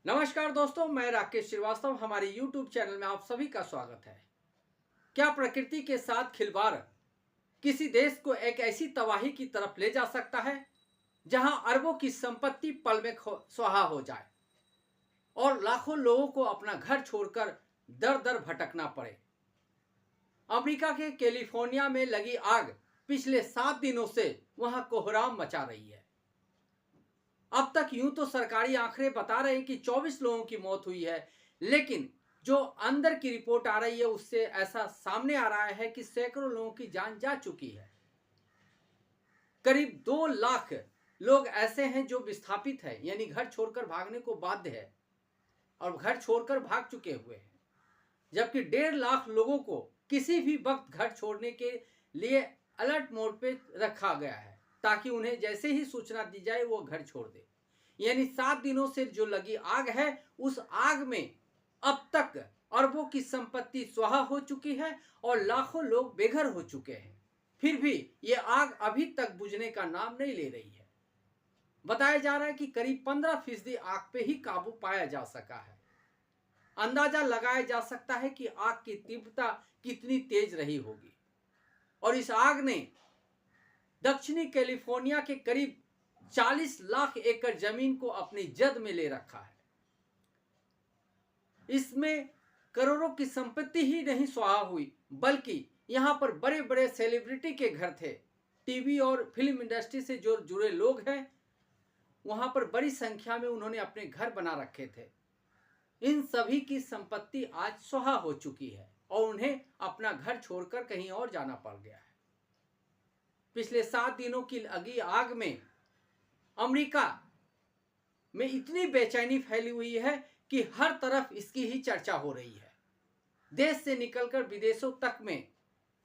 नमस्कार दोस्तों, मैं राकेश श्रीवास्तव। हमारे YouTube चैनल में आप सभी का स्वागत है। क्या प्रकृति के साथ खिलवाड़ किसी देश को एक ऐसी तबाही की तरफ ले जा सकता है जहां अरबों की संपत्ति पल में स्वाहा हो जाए और लाखों लोगों को अपना घर छोड़कर दर दर भटकना पड़े? अमेरिका के कैलिफोर्निया में लगी आग पिछले 7 दिनों से वहां कोहराम मचा रही है। अब तक यूं तो सरकारी आंकड़े बता रहे हैं कि 24 लोगों की मौत हुई है, लेकिन जो अंदर की रिपोर्ट आ रही है उससे ऐसा सामने आ रहा है कि सैकड़ों लोगों की जान जा चुकी है। करीब 2 लाख लोग ऐसे हैं जो विस्थापित है, यानी घर छोड़कर भागने को बाध्य है और घर छोड़कर भाग चुके हुए हैं, जबकि 1.5 लाख लोगों को किसी भी वक्त घर छोड़ने के लिए अलर्ट मोड पे रखा गया है ताकि उन्हें जैसे ही सूचना दी जाए वो घर छोड़ दे। यानी 7 दिनों से जो लगी आग है, उस आग में अब तक अरबों की संपत्ति स्वाहा हो चुकी है और लाखों लोग बेघर हो चुके हैं। फिर भी ये आग अभी तक बुझने का नाम नहीं ले रही है। बताया जा रहा है कि करीब 15% आग पे ही काबू पाया जा सका है। अंदाजा लगाया जा सकता है कि आग की तीव्रता कितनी तेज रही होगी और इस आग ने दक्षिणी कैलिफोर्निया के करीब 40 लाख एकड़ जमीन को अपनी जद में ले रखा है। इसमें करोड़ों की संपत्ति ही नहीं स्वाहा हुई, बल्कि यहां पर बड़े बड़े सेलिब्रिटी के घर थे। टीवी और फिल्म इंडस्ट्री से जो जुड़े लोग हैं, वहां पर बड़ी संख्या में उन्होंने अपने घर बना रखे थे। इन सभी की संपत्ति आज स्वाहा हो चुकी है और उन्हें अपना घर छोड़कर कहीं और जाना पड़ गया है। पिछले 7 दिनों की लगी आग में अमेरिका में इतनी बेचैनी फैली हुई है कि हर तरफ इसकी ही चर्चा हो रही है। देश से निकलकर विदेशों तक में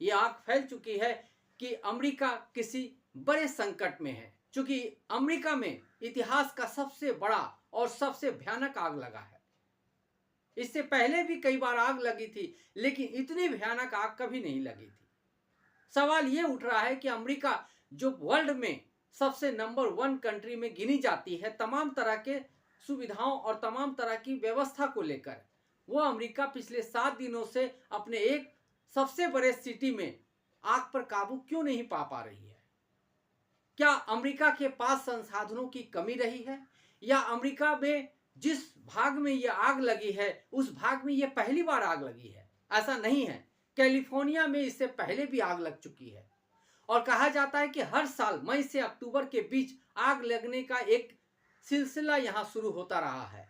यह आग फैल चुकी है कि अमेरिका किसी बड़े संकट में है, क्योंकि अमेरिका में इतिहास का सबसे बड़ा और सबसे भयानक आग लगा है। इससे पहले भी कई बार आग लगी थी, लेकिन इतनी भयानक आग कभी नहीं लगी थी। सवाल ये उठ रहा है कि अमेरिका जो वर्ल्ड में सबसे नंबर 1 कंट्री में गिनी जाती है तमाम तरह के सुविधाओं और तमाम तरह की व्यवस्था को लेकर, वो अमेरिका पिछले 7 दिनों से अपने एक सबसे बड़े सिटी में आग पर काबू क्यों नहीं पा रही है? क्या अमेरिका के पास संसाधनों की कमी रही है, या अमेरिका में जिस भाग में यह आग लगी है उस भाग में यह पहली बार आग लगी है? ऐसा नहीं है, कैलिफोर्निया में इससे पहले भी आग लग चुकी है और कहा जाता है कि हर साल मई से अक्टूबर के बीच आग लगने का एक सिलसिला यहां शुरू होता रहा है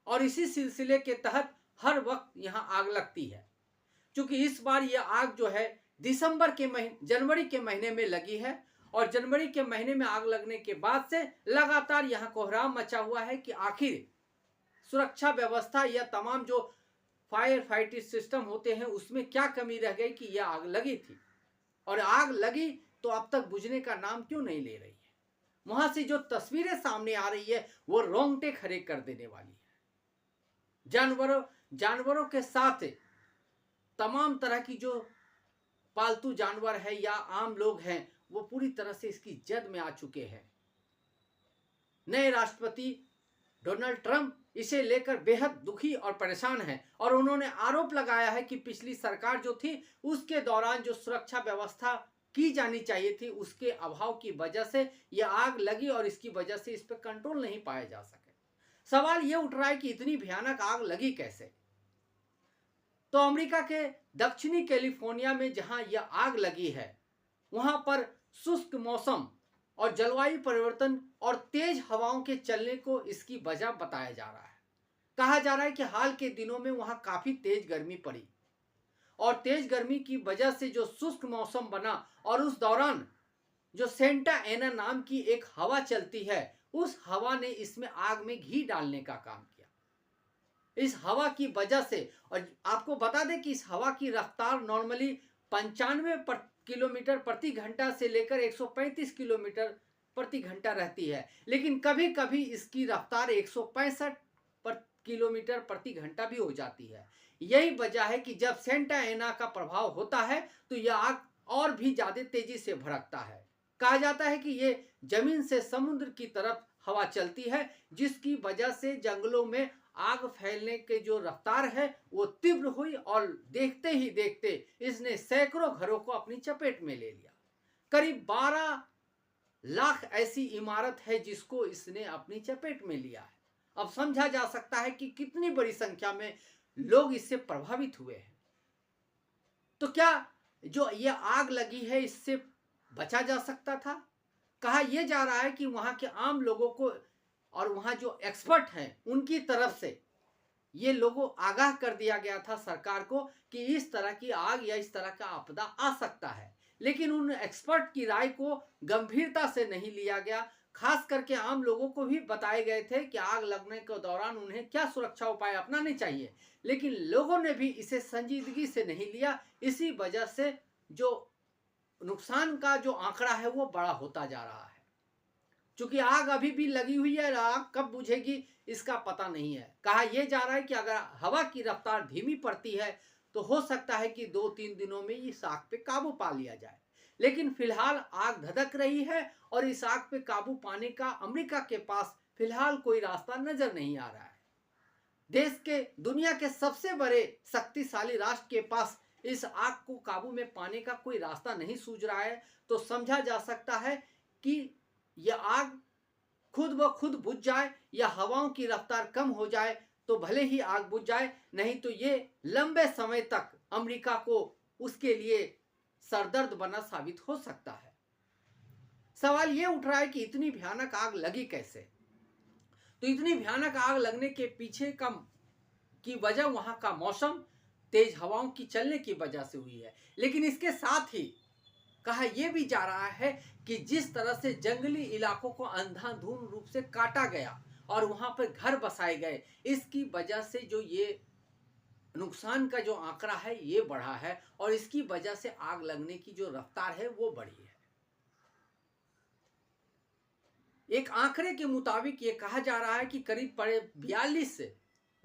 और इसी सिलसिले के तहत हर वक्त यहां आग लगती है। क्योंकि इस बार यह आग जो है जनवरी के महीने में लगी है और जनवरी के महीने में आग लगने के बाद से लगातार यहां कोहराम मचा हुआ है कि आखिर सुरक्षा व्यवस्था या तमाम जो फायर फाइटिंग सिस्टम होते हैं उसमें क्या कमी रह गई कि यह आग लगी थी, और आग लगी तो अब तक बुझने का नाम क्यों नहीं ले रही है। वहां से जो तस्वीरें सामने आ रही है वो रोंगटे खड़े कर देने वाली है। जानवरों के साथ तमाम तरह की जो पालतू जानवर है या आम लोग हैं वो पूरी तरह से इसकी जद में आ चुके हैं। नए राष्ट्रपति डोनाल्ड ट्रंप इसे लेकर बेहद दुखी और परेशान हैं और उन्होंने आरोप लगाया है कि पिछली सरकार जो थी उसके दौरान जो सुरक्षा व्यवस्था की जानी चाहिए थी उसके अभाव की वजह से यह आग लगी और इसकी वजह से इस पर कंट्रोल नहीं पाया जा सके। सवाल यह उठ रहा है कि इतनी भयानक आग लगी कैसे? तो अमेरिका के दक्षिणी कैलिफोर्निया में जहां यह आग लगी है वहां पर शुष्क मौसम और जलवायु परिवर्तन और तेज हवाओं के चलने को इसकी वजह बताया जा रहा है। कहा जा रहा है कि हाल के दिनों में वहां काफी तेज गर्मी पड़ी और तेज गर्मी की वजह से जो शुष्क मौसम बना और उस दौरान जो सेंटा एना नाम की एक हवा चलती है उस हवा ने इसमें आग में घी डालने का काम किया। इस हवा की वजह से, और आपको बता दें कि इस हवा की रफ्तार नॉर्मली 95 किलोमीटर प्रति घंटा से लेकर 135 किलोमीटर प्रति घंटा रहती है, लेकिन कभी कभी इसकी रफ्तार 165 किलोमीटर प्रति घंटा भी हो जाती है। यही वजह है कि जब सेंटा एना का प्रभाव होता है तो यह आग और भी ज्यादा तेजी से भड़कता है। कहा जाता है कि ये जमीन से समुद्र की तरफ हवा चलती है जिसकी वजह से जंगलों में आग फैलने के जो रफ्तार है वो तीव्र हुई और देखते ही देखते इसने सैकड़ों घरों को अपनी चपेट में ले लिया। करीब 12 लाख ऐसी इमारत है जिसको इसने अपनी चपेट में लिया है। अब समझा जा सकता है कि कितनी बड़ी संख्या में लोग इससे प्रभावित हुए हैं। तो क्या जो ये आग लगी है इससे बचा जा सकता था? कहा यह जा रहा है कि वहां के आम लोगों को और वहां जो एक्सपर्ट हैं उनकी तरफ से ये लोगों आगाह कर दिया गया था सरकार को कि इस तरह की आग या इस तरह का आपदा आ सकता है, लेकिन उन एक्सपर्ट की राय को गंभीरता से नहीं लिया गया। खास करके आम लोगों को भी बताए गए थे कि आग लगने के दौरान उन्हें क्या सुरक्षा उपाय अपनाने चाहिए, लेकिन लोगों ने भी इसे संजीदगी से नहीं लिया। इसी वजह से जो नुकसान का जो आंकड़ा है वो बड़ा होता जा रहा है। क्योंकि आग अभी भी लगी हुई है, आग कब बुझेगी इसका पता नहीं है। कहा यह जा रहा है कि अगर हवा की रफ्तार धीमी पड़ती है तो हो सकता है कि 2-3 दिनों में इस आग पे काबू पा लिया जाए, लेकिन फिलहाल आग धधक रही है और इस आग पे काबू पाने का अमेरिका के पास फिलहाल कोई रास्ता नजर नहीं आ रहा है। देश के दुनिया के सबसे बड़े शक्तिशाली राष्ट्र के पास इस आग को काबू में पाने का कोई रास्ता नहीं सूझ रहा है। तो समझा जा सकता है कि यह आग खुद ब खुद बुझ जाए या हवाओं की रफ्तार कम हो जाए तो भले ही आग बुझ जाए, नहीं तो ये लंबे समय तक अमेरिका को उसके लिए सरदर्द बना साबित हो सकता है। सवाल ये उठ रहा है कि इतनी भयानक आग लगी कैसे? तो इतनी भयानक आग लगने के पीछे की वजह वहां का मौसम, तेज हवाओं की चलने की वजह से हुई है। लेकिन इसके साथ ही कहा यह भी जा रहा है कि जिस तरह से जंगली इलाकों को अंधाधुंध रूप से काटा गया और वहां पर घर बसाए गए, इसकी वजह से जो ये नुकसान का जो आंकड़ा है ये बढ़ा है और इसकी वजह से आग लगने की जो रफ्तार है वो बढ़ी है। एक आंकड़े के मुताबिक ये कहा जा रहा है कि करीब 42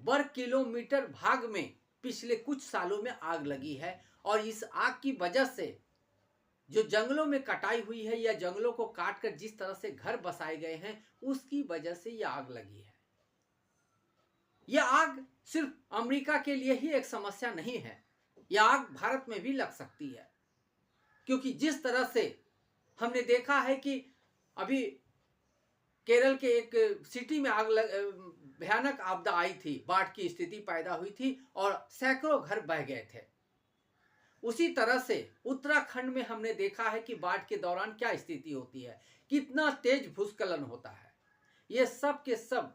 वर्ग किलोमीटर भाग में पिछले कुछ सालों में आग लगी है और इस आग की वजह से जो जंगलों में कटाई हुई है या जंगलों को काटकर जिस तरह से घर बसाए गए हैं उसकी वजह से यह आग लगी है। यह आग सिर्फ अमेरिका के लिए ही एक समस्या नहीं है, यह आग भारत में भी लग सकती है। क्योंकि जिस तरह से हमने देखा है कि अभी केरल के एक सिटी में भयानक आपदा आई थी, बाढ़ की स्थिति पैदा हुई थी और सैकड़ों घर बह गए थे। उसी तरह से उत्तराखंड में हमने देखा है कि बाढ़ के दौरान क्या स्थिति होती है, कितना तेज भूस्खलन होता है। ये सब के सब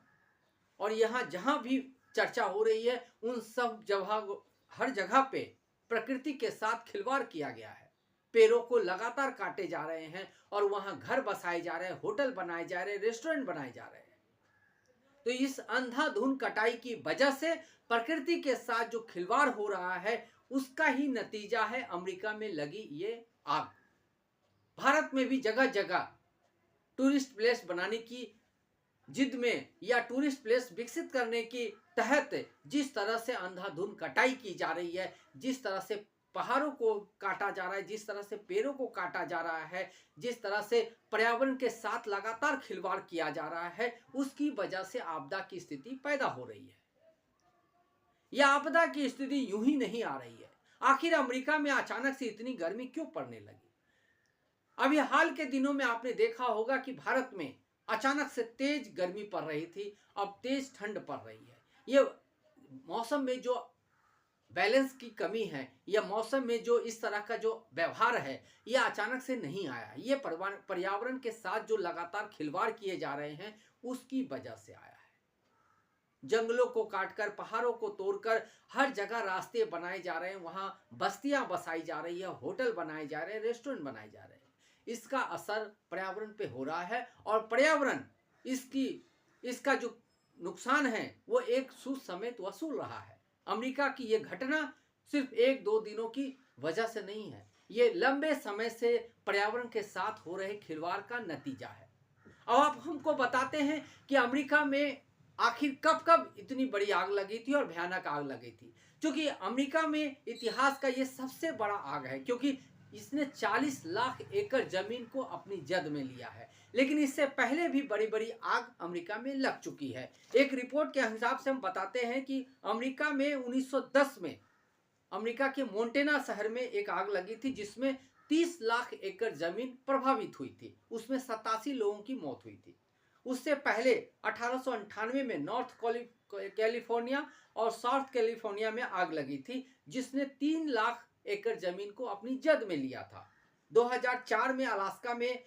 और यहाँ जहाँ भी चर्चा हो रही है उन सब जगह, हर जगह पे प्रकृति के साथ खिलवाड़ किया गया है। पेड़ों को लगातार काटे जा रहे हैं और वहाँ घर बसाए जा रहे हैं, होटल बनाए जा रहे हैं, रेस्टोरेंट बनाए जा रहे हैं। तो इस अंधाधुंध कटाई की वजह से प्रकृति के साथ जो खिलवाड़ हो रहा है उसका ही नतीजा है अमेरिका में लगी ये आग। भारत में भी जगह जगह टूरिस्ट प्लेस बनाने की जिद में या टूरिस्ट प्लेस विकसित करने की तहत जिस तरह से अंधाधुंध कटाई की जा रही है, जिस तरह से पहाड़ों को काटा जा रहा है, जिस तरह से पेड़ों को काटा जा रहा है, जिस तरह से पर्यावरण के साथ लगातार खिलवाड़ किया जा रहा है, उसकी वजह से आपदा की स्थिति पैदा हो रही है। यह आपदा की स्थिति यूं ही नहीं आ रही है। आखिर अमेरिका में अचानक से इतनी गर्मी क्यों पड़ने लगी? अभी हाल के दिनों में आपने देखा होगा कि भारत में अचानक से तेज गर्मी पड़ रही थी, अब तेज ठंड पड़ रही है। ये मौसम में जो बैलेंस की कमी है या मौसम में जो इस तरह का जो व्यवहार है यह अचानक से नहीं आया। ये पर्यावरण के साथ जो लगातार खिलवाड़ किए जा रहे हैं उसकी वजह से आया है। जंगलों को काटकर, पहाड़ों को तोड़कर हर जगह रास्ते बनाए जा रहे हैं, वहां बस्तियां बसाई जा रही है, होटल बनाए जा रहे हैं, रेस्टोरेंट बनाए जा रहे हैं। इसका असर पर्यावरण पे हो रहा है और पर्यावरण इसका जो नुकसान है वो एक सूद समेत वसूल रहा है। अमेरिका की ये घटना सिर्फ 1-2 दिनों की वजह से नहीं है, ये लंबे समय से पर्यावरण के साथ हो रहे खिलवाड़ का नतीजा है। अब आप हमको बताते हैं कि अमेरिका में आखिर कब कब इतनी बड़ी आग लगी थी और भयानक आग लगी थी। क्योंकि अमेरिका में इतिहास का ये सबसे बड़ा आग है, क्योंकि इसने 40 लाख एकड़ जमीन को अपनी जद में लिया है। लेकिन इससे पहले भी बड़ी बड़ी आग अमेरिका में लग चुकी है। एक रिपोर्ट के हिसाब से हम बताते हैं कि अमेरिका में 1910 में अमेरिका के मोंटेना शहर में एक आग लगी थी, जिसमें 30 लाख एकड़ जमीन प्रभावित हुई थी। उसमें 87 लोगों की मौत हुई थी। उससे पहले 1898 में नॉर्थ कैलिफोर्निया और साउथ कैलिफोर्निया में आग लगी थी, जिसने 3 लाख एकड़ जमीन को अपनी जद में लिया था। 2004 में अलास्का में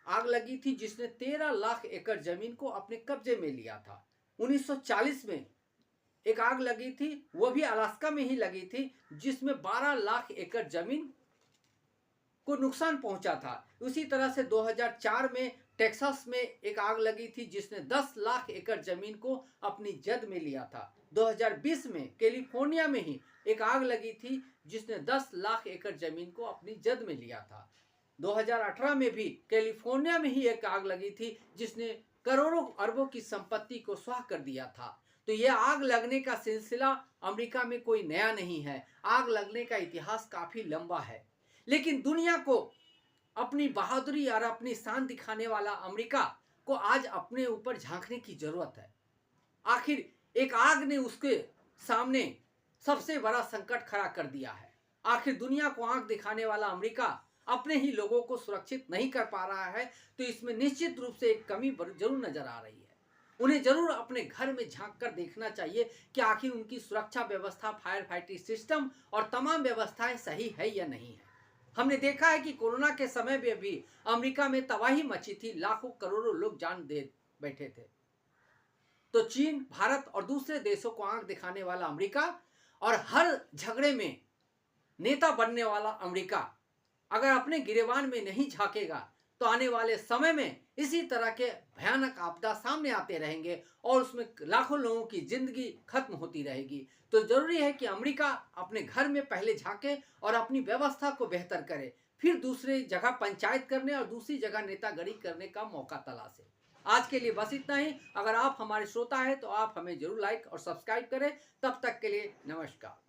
आग लगी थी, जिसने 13 लाख एकड़ जमीन को अपने कब्जे में लिया था। 1940 में एक आग लगी थी, वो भी अलास्का में ही लगी थी, जिसमें 12 लाख एकड़ जमीन को नुकसान पहुंचा था। उसी तरह से 2004 में टेक्सास में एक आग लगी थी, जिसने 10 लाख एकड़ जमीन को अपनी जद में लिया था। 2020 में कैलिफोर्निया में ही एक आग लगी थी, जिसने 10 लाख एकड़ जमीन को अपनी जद में लिया था। 2018 में भी कैलिफोर्निया में ही एक आग लगी थी, जिसने करोड़ों अरबों की संपत्ति को स्वाह कर दिया था। तो यह आग लगने का सिलसिला अमेरिका में कोई नया नहीं है। आग लगने का इतिहास काफी लंबा है। लेकिन दुनिया को अपनी बहादुरी और अपनी शान दिखाने वाला अमेरिका को आज अपने ऊपर झांकने की जरूरत है। आखिर एक आग ने उसके सामने सबसे बड़ा संकट खड़ा कर दिया है। आखिर दुनिया को आंख दिखाने वाला अमेरिका अपने ही लोगों को सुरक्षित नहीं कर पा रहा है, तो इसमें निश्चित रूप से एक कमी जरूर नजर आ रही है। उन्हें जरूर अपने घर में झांक कर देखना चाहिए कि आखिर उनकी सुरक्षा व्यवस्था, फायर फाइटिंग सिस्टम और तमाम व्यवस्थाएं सही है या नहीं है। हमने देखा है कि कोरोना के समय में भी अमेरिका में तबाही मची थी, लाखों करोड़ों लोग जान दे बैठे थे। तो चीन, भारत और दूसरे देशों को आंख दिखाने वाला अमेरिका और हर झगड़े में नेता बनने वाला अमेरिका अगर अपने गिरेबान में नहीं झांकेगा, तो आने वाले समय में इसी तरह के भयानक आपदा सामने आते रहेंगे और उसमें लाखों लोगों की जिंदगी खत्म होती रहेगी। तो जरूरी है कि अमेरिका अपने घर में पहले झांके और अपनी व्यवस्था को बेहतर करे, फिर दूसरी जगह पंचायत करने और दूसरी जगह नेतागिरी करने का मौका तलाशे। आज के लिए बस इतना ही। अगर आप हमारे श्रोता हैं तो आप हमें जरूर लाइक और सब्सक्राइब करें। तब तक के लिए नमस्कार।